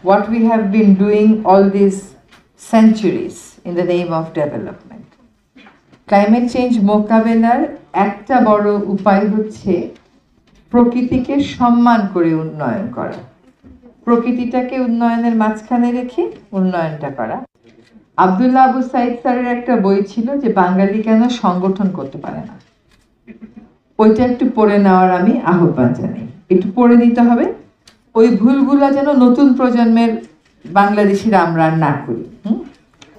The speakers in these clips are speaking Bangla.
what we have been doing all these centuries in the name of development. Climate change মোকাবেলার একটা বড় উপায় হচ্ছে প্রকৃতিকে সম্মান করে উন্নয়ন করা, প্রকৃতিটাকে উন্নয়নের মাঝখানে রেখে উন্নয়নটা করা। আব্দুল্লাহ আবু সাইদ স্যারের একটা বই ছিল যে বাঙালি কেন সংগঠন করতে পারে না, ওইটা একটু পড়ে নেওয়ার আমি আহ্বান জানাই। একটু পড়ে নিতে হবে, ওই ভুলগুলো যেন নতুন প্রজন্মের বাংলাদেশিরা আমরা না করি।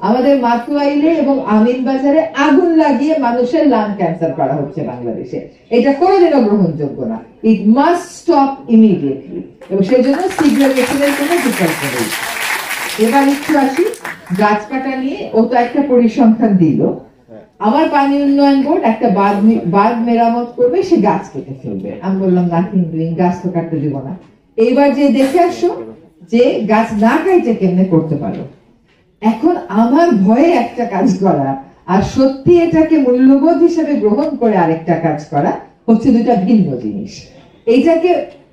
আমাদের মাতুয়াইলে এবং আমিনবাজারে আগুন লাগিয়ে মানুষের লাং ক্যান্সার করা হচ্ছে বাংলাদেশে, এটা কোনোদিনও গ্রহণযোগ্য না। ইট মাস্ট স্টপ ইমিডিয়েটলি, এবং সেই জন্য সিগারেটের কোনো বিকল্প নেই। এবার একটু আসি গাছ কাটা নিয়ে। ও তো একটা পরিসংখ্যান দিল, আমার পানি উন্নয়ন বোর্ড একটা বাঁধ মেরামত করবে, সে গাছ কেটে ফেলবে। আমি বললাম নাথিং ডুইং, গাছ তো কাটতে দিব না। এইবার যে দেখে আসো যে গাছ না কাটে কেমনে করতে পারো। এখন আমার ভয়ে একটা কাজ করা আর সত্যি এটাকে মূল্যবোধ হিসেবে গ্রহণ করে আরেকটা কাজ করা হচ্ছে দুটা ভিন্ন জিনিস। এইটাকে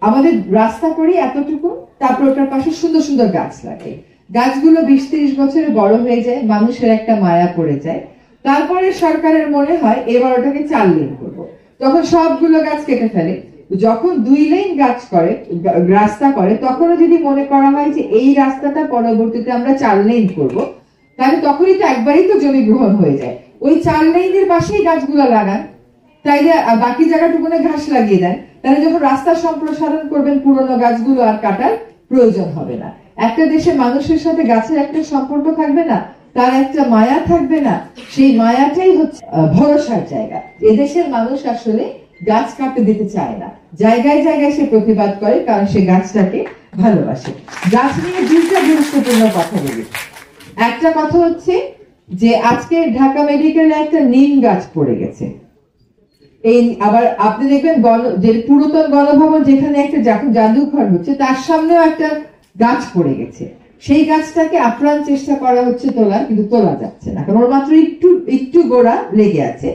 আমাদের রাস্তা করি এতটুকু, তারপর ওটার পাশে সুন্দর সুন্দর গাছ লাগে, গাছগুলো 20-30 বছরে বড় হয়ে যায়, মানুষের একটা মায়া পড়ে যায়। তারপরে সরকারের মনে হয় এবার ওটাকে 4 লেন করবো, তখন সবগুলো গাছ কেটে ফেলে। যখন 2 লেন গাছ করে রাস্তা করে, তখনও যদি মনে করা হয় যে এই রাস্তাটা পরবর্তীতে আমরা 4 লেন করব, তাহলে তখনই তো একবারই তো জমি গ্রহণ হয়ে যায়। ওই 4 লেনের পাশেই গাছগুলো লাগান, তাইলে বাকি জায়গাটুকুনে ঘাস লাগিয়ে দেন, তাহলে যখন রাস্তা সম্প্রসারণ করবেন পুরনো গাছগুলো আর কাটার প্রয়োজন হবে না। একটা দেশে মানুষের সাথে গাছের একটা সম্পর্ক থাকবে না, তার একটা মায়া থাকবে না, সেই মায়াটাই হচ্ছে ভরসার জায়গা। এদেশের মানুষ আসলে গাছ কাটতে দিতে চায় না, জায়গায় জায়গায় সে প্রতিবাদ করে, কারণ সে গাছটাকে ভালোবাসে। গাছ নিয়ে 2টা গুরুত্বপূর্ণ কথা বলি। একটা কথা হচ্ছে যে আজকে ঢাকা মেডিকেলে একটা নিম গাছ পড়ে গেছে। এই আবার আপনি দেখবেন যে পুরাতন গণভবন যেখানে একটা জাদুঘর হচ্ছে, তার সামনেও একটা গাছ পড়ে গেছে। সেই গাছটাকে আপ্রাণ চেষ্টা করা হচ্ছে তোলার, কিন্তু তোলা যাচ্ছে না, কারণ ওর মাত্র একটু গোড়া লেগে আছে।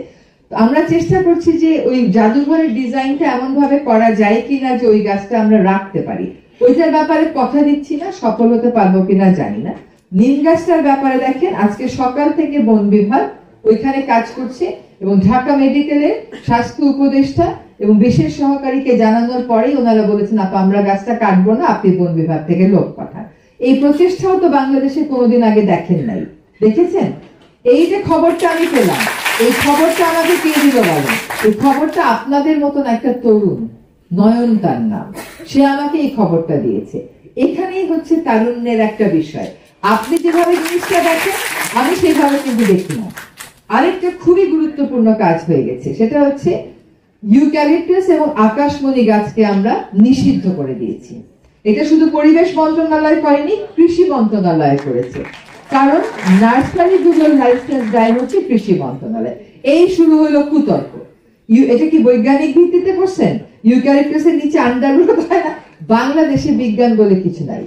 আমরা চেষ্টা করছি যে ওই জাদুঘরের ডিজাইনটা এমন ভাবে করা যায় কিনা যে ওই গাছটা আমরা রাখতে পারি। ওইটার ব্যাপারে কথা দিচ্ছি না, সফল হতে পারবো কিনা জানি না। নিম গাছটার ব্যাপারে দেখেন, আজকে সকাল থেকে বন বিভাগ ওইখানে কাজ করছে, এবং ঢাকা মেডিকেলের স্বাস্থ্য উপদেষ্টা এবং বিশেষ সহকারীকে জানানোর পরেই ওনারা বলেছেন আপা আমরা গাছটা কাটবো না, আপনি বন বিভাগ থেকে লোক পাঠান। এই প্রচেষ্টাও তো বাংলাদেশে কোনোদিন আগে দেখেন নাই, দেখেছেন? এই যে খবরটা আমি পেলাম, এই খবরটা আমাকে কে দিল বলেন? এই খবরটা আপনাদের মতন একটা তরুণ, নয়ন তার নাম, সে আমাকে এই খবরটা দিয়েছে। এখানেই হচ্ছে তারুণ্যের একটা বিষয়। আপনি যেভাবে জিনিসটা দেখেন আমি সেভাবে কিন্তু দেখি না। আরেকটা খুবই গুরুত্বপূর্ণ কাজ হয়ে গেছে, সেটা হচ্ছে ইউক্যালিপটাস এবং আকাশমণি গাছকে আমরা নিষিদ্ধ করে দিয়েছি। এটা শুধু পরিবেশ মন্ত্রণালয় করেনি, কৃষি মন্ত্রণালয় করেছে, কারণ নার্সারিগুলোর লাইসেন্স দেয় হচ্ছে কৃষি মন্ত্রণালয়। এই শুরু হলো কুতর্ক। এটা কি বৈজ্ঞানিক ভিত্তিতে করছেন? ইউক্যালিপটাসের নিচে আন্ডারগ্রোথ হয় না? বাংলাদেশে বিজ্ঞান বলে কিছু নাই।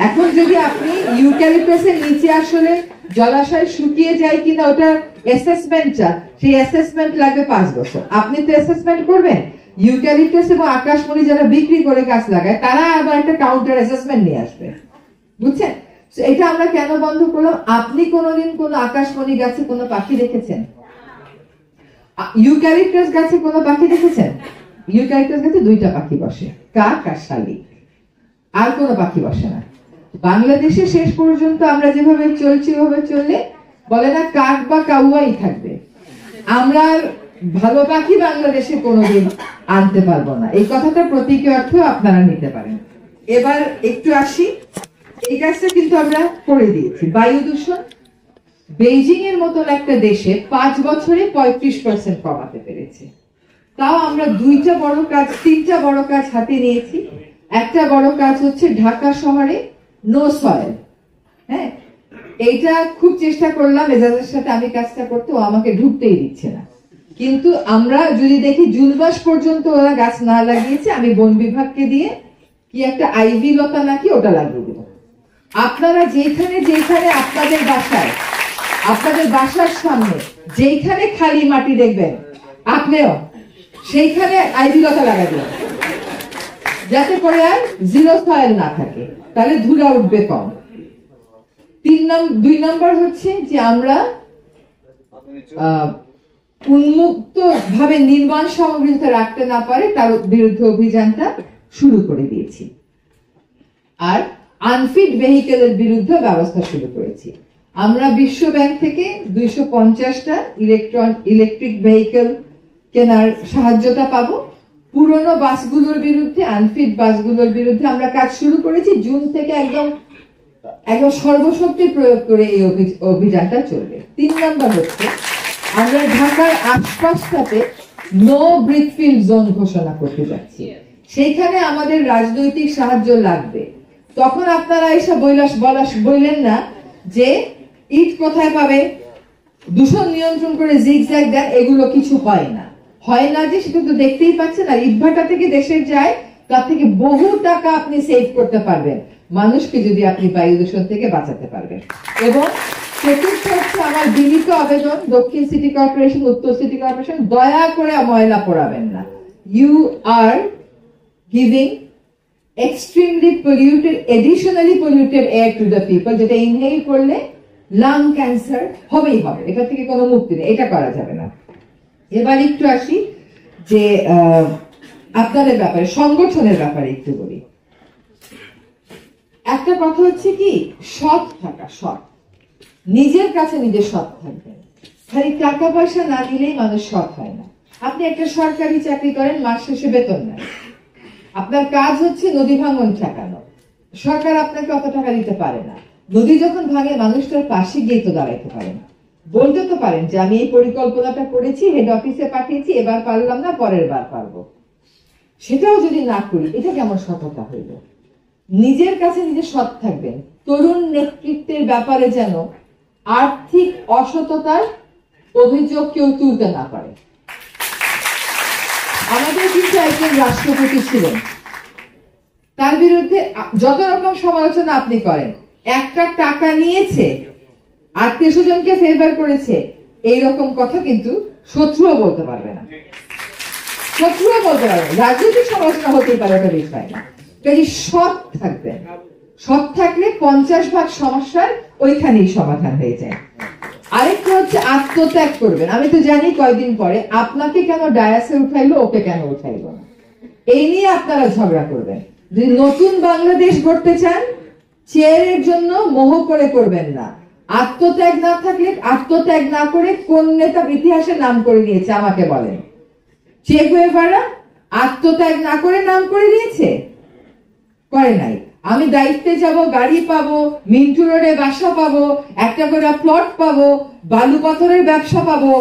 এখন যদি আপনি ইউক্যালিপটাসের নিচে আসলে জলাশয় শুকিয়ে যায় কিনা ওটা অ্যাসেসমেন্টটা, সেই অ্যাসেসমেন্ট লাগবে 5 বছর। আপনি তো অ্যাসেসমেন্ট করবেন। ইউক্যালিপটাস এবং আকাশমণি যারা বিক্রি করে গাছ লাগায়, তারা আবার একটা কাউন্টার অ্যাসেসমেন্ট নিয়ে আসবে, বুঝছেন? এটা আমরা কেন বন্ধ করলাম? আপনি কোনোদিন কোন আকাশমণি গাছে কোনো পাখি দেখেছেন? ইউক্যালিপটাস গাছে কোনো পাখি দেখেছেন? ইউক্যালিপটাস গাছে 2টা পাখি বসে, কাক আর শালিক, আর কোনো পাখি বসে না। বাংলাদেশে শেষ পর্যন্ত আমরা যেভাবে চলছি ওভাবে চললে বলে না কাক বা কাউয়াই থাকবে, আমরা ভালো পাখি বাংলাদেশে কোনোদিন আনতে পারবো না। এই কথাটা প্রতীকী অর্থ আপনারা নিতে পারেন। এবার একটু আসি, এই কাজটা কিন্তু আমরা করে দিয়েছি। বায়ু দূষণ বেইজিং এর মতন একটা দেশে 5 বছরে 35% কমাতে পেরেছে। তাও আমরা 2টা বড় কাজ, 3টা বড় কাজ হাতে নিয়েছি। একটা বড় কাজ হচ্ছে ঢাকা শহরে নো সয়েল। হ্যাঁ, এইটা খুব চেষ্টা করলাম এজাজের সাথে আমি কাজটা করতে, ও আমাকে ঢুকতেই দিচ্ছে না। কিন্তু আমরা যদি দেখি জুন মাস পর্যন্ত ওরা গাছ না লাগিয়েছে, আমি বন বিভাগকে দিয়ে কি একটা আইভি লতা নাকি ওটা লাগিয়ে দেব। আপনারা যেখানে যেখানে আপনাদের বাসায়, আপনাদের বাসার সামনে যেখানে খালি মাটি দেখবেন, আপনিও সেইখানে আইভি লতা লাগাবেন। যাতে করে আর জিরো সয়েল না থাকে, তাহলে ধুলা উঠবে কম। 2 নম্বর হচ্ছে যে আমরা উন্মুক্ত ভাবে নির্মাণ সামগ্রী যাতে রাখতে না পারে তার বিরুদ্ধে অভিযানটা শুরু করে দিয়েছি। আর আনফিট ভেহিকেলের বিরুদ্ধে ব্যবস্থা শুরু করেছি। আমরা বিশ্ব ব্যাংক থেকে 250টা ইলেকট্রিক ভেহিকেল কেনার সাহায্যটা পাবো। পুরনো বাসগুলোর বিরুদ্ধে, আনফিট বাসগুলোর বিরুদ্ধে আমরা কাজ শুরু করেছি। জুন থেকে একদম সর্বশক্তি প্রয়োগ করে এই অভিযানটা চলবে। 3 নম্বর হচ্ছে আমরা ঢাকার আশপাশটাতে নো ব্রিকফিল্ড জোন ঘোষণা করতে যাচ্ছি। সেইখানে আমাদের রাজনৈতিক সাহায্য লাগবে। তখন আপনারা এসে বললেন না যে ইট কোথায় পাবে, দূষণ নিয়ন্ত্রণ করে জিগজ্যাগ দেন, এগুলো কিছু হয় না যে সেটা তো দেখতেই পাচ্ছেন। আর ইটভাটা থেকে দেশের যায়, তার থেকে বহু টাকা আপনি সেভ করতে পারবেন মানুষকে, যদি আপনি বায়ু দূষণ থেকে বাঁচাতে পারবেন। এবং চতুর্থ হচ্ছে আমার বিনীত আবেদন, দক্ষিণ সিটি কর্পোরেশন, উত্তর সিটি কর্পোরেশন, দয়া করে ময়লা পোড়াবেন না। You are giving extremely polluted, additionally polluted air to the people, যেটা ইনহেল করলে লাং ক্যান্সার হবেই হবে, এটা থেকে কোনো মুক্তি নেই, এটা করা যাবে না। এবার একটু আসি যে আপনাদের ব্যাপারে, সংগঠনের ব্যাপারে একটু বলি। একটা কথা হচ্ছে কি, সৎ থাকা, সৎ, নিজের কাছে নিজে সৎ থাকবেন। খালি টাকা পয়সা না দিলেই মানুষ সৎ হয় না। আপনি একটা সরকারি চাকরি করেন, মাস শেষে বেতন নেন, আপনার কাজ হচ্ছে নদী ভাঙন ঠেকানো, সরকার আপনাকে অত টাকা দিতে পারে না। নদী যখন ভাঙে মানুষটার পাশে গিয়ে তো দাঁড়াইতে পারেন, বলতে তো পারেন যে আমি এই পরিকল্পনাটা করেছি, হেড অফিসে পাঠিয়েছি, এবার পারলাম না, পরের বার পারবো। সেটাও যদি না করি, এটা কেমন সততা হইল? নিজের কাছে নিজে সৎ থাকবেন। তরুণ নেতৃত্বের ব্যাপারে যেন আর্থিক অসততার অভিযোগ কেউ তুলতে না পারে। আমাদের কিন্তু একজন রাষ্ট্রপতি ছিলেন, তার বিরুদ্ধে যত রকম সমালোচনা আপনি করেন, একটা টাকা নিয়েছে, আত্মীয় স্বজনকে ফেভার করেছে, এইরকম কথা কিন্তু শত্রুও বলতে পারবে না, শত্রুও বলতে পারবে না। রাজনৈতিক সমালোচনা হতেই পারে, ওটা বিষয় না। কাজে সৎ থাকবেন, সৎ থাকলে 50% সমস্যার ওইখানেই সমাধান হয়ে যায়। আরেকটা হচ্ছে আত্মত্যাগ করবেন। আমি তো জানি কয়েকদিন পরে আপনাকে কেন ডায়াসে উঠাইলো, ওকে কেন উঠাইলো না, এই নিয়ে আপনারা ঝগড়া করবেন। যদি নতুন বাংলাদেশ গড়তে চান, চেয়ারের জন্য মোহ করে করবেন না। আত্মত্যাগ না থাকলে, আত্মত্যাগ না করে কোন নেতা ইতিহাসে নাম করে নিয়েছে আমাকে বলেন? চে গুয়েভারা আত্মত্যাগ না করে নাম করে নিয়েছে? করে নাই। আমি দায়িত্বে যাব, গাড়ি পাবো, মিন্টু রোডে বাসা পাবো, একটা করে প্লট পাবো, বালু পাথরের ব্যবসা পাবো,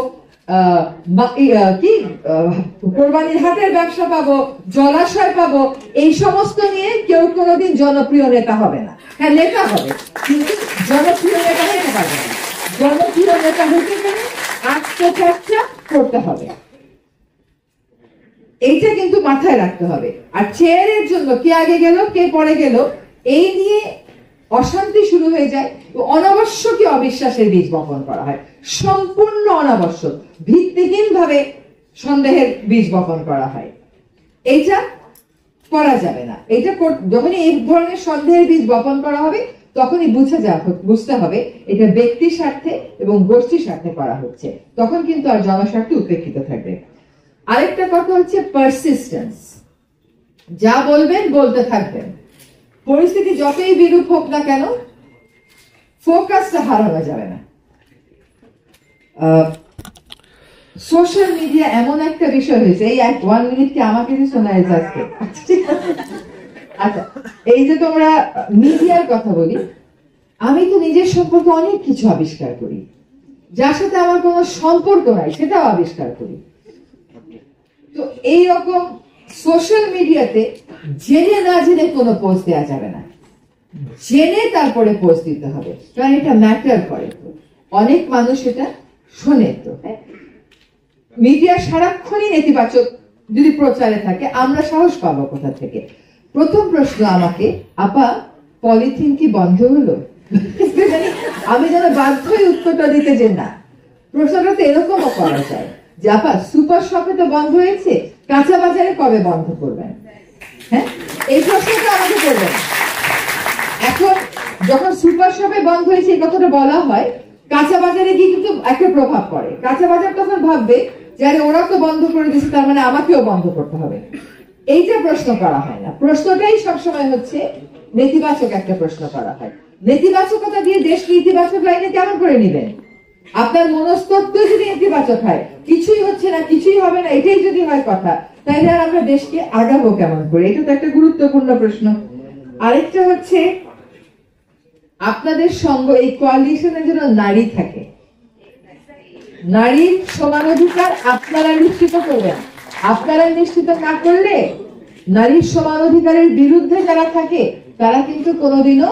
কোরবানির হাটের ব্যবসা পাবো, জলাশয় পাবো, এই সমস্ত নিয়ে কেউ কোনোদিন জনপ্রিয় নেতা হবে না। হ্যাঁ, নেতা হবে, কিন্তু জনপ্রিয় নেতা হতে পারবে না। জনপ্রিয় নেতা হতে গেলে আত্মচর্চা করতে হবে, এইটা কিন্তু মাথায় রাখতে হবে। আর চেয়ারের জন্য কে আগে গেল, কে পরে গেল, এই নিয়ে অশান্তি শুরু হয়ে যায়, অনাবশ্যক অবিশ্বাসের বীজ বপন করা হয়, সম্পূর্ণ অনাবশ্যক, ভিত্তিহীন ভাবে সন্দেহের বীজ বপন করা হয়। এইটা করা যাবে না। এটা যখনই এই ধরনের সন্দেহের বীজ বপন করা হবে, তখনই বুঝতে হবে এটা ব্যক্তি স্বার্থে এবং গোষ্ঠী স্বার্থে করা হচ্ছে, তখন কিন্তু আর জনস্বার্থে উপেক্ষিত থাকবে। আরেকটা কথা হচ্ছে পারসিস্টেন্স। যা বলবেন বলতে থাকবেন, পরিস্থিতি যতই বিরূপ হোক না কেন, ফোকাসটা হারানো যাবে না। সোশ্যাল মিডিয়া এমন একটা বিষয় হয়েছে, এই 1 মিনিট কি আমাকে শোনা যাচ্ছে? আচ্ছা, এই যে তোমরা মিডিয়ার কথা বলি, আমি তো নিজের সম্পর্কে অনেক কিছু আবিষ্কার করি, যার সাথে আমার কোনো সম্পর্ক নাই সেটাও আবিষ্কার করি। তো এইরকম সোশ্যাল মিডিয়াতে জেনে না জেনে কোনো পোস্ট দেওয়া যাবে না, জেনে তারপরে পোস্ট দিতে হবে, কারণ এটা ম্যাটার করে। অনেক মানুষ এটা শোনে। তো মিডিয়া সারাক্ষণই নেতিবাচক যদি প্রচারে থাকে, আমরা সাহস পাবো কোথা থেকে? প্রথম প্রশ্ন আমাকে, আপা পলিথিন কি বন্ধ হলো? আমি যেন বাধ্য হয়ে উত্তরটা দিতে যে না। প্রশ্নটা তো এরকমও করা যায় যে আপা সুপার শপে তো বন্ধ হয়েছে, কাঁচা বাজারে কবে বন্ধ করবেন? হ্যাঁ, এই প্রশ্নটা আমাকে করবেন। এখন যখন সুপার শপে বন্ধ হয়েছে এই কথাটা বলা হয়, কাঁচা বাজারে গিয়ে কিন্তু একটা প্রভাব পড়ে। কাঁচা বাজার তখন ভাববে যে আরে ওরা তো বন্ধ করে দিচ্ছে, তার মানে আমাকেও বন্ধ করতে হবে। এইটা প্রশ্ন করা হয় না, প্রশ্নটাই সবসময় হচ্ছে নেতিবাচক একটা প্রশ্ন করা হয়। নেতিবাচকতা দিয়ে দেশকে ইতিবাচক লাইনে কেমন করে নিবেন? আপনার মনস্তত্ত্ব যদি নেতিবাচক হয়, কিছুই হচ্ছে না, কিছুই হবে না, এটাই যদি হয় কথা, তাইলে আর আমরা দেশকে আগাবো কেমন করে? এটা তো একটা গুরুত্বপূর্ণ প্রশ্ন। আরেকটা হচ্ছে আপনাদের সঙ্গ এই কোয়ালিশনের জন্য নারী থাকে, নারীর সমান অধিকার আপনারা নিশ্চিত করবেন। আপনারা নিশ্চিত না করলে নারীর সমান অধিকারের বিরুদ্ধে যারা থাকে তারা কিন্তু কোনোদিনও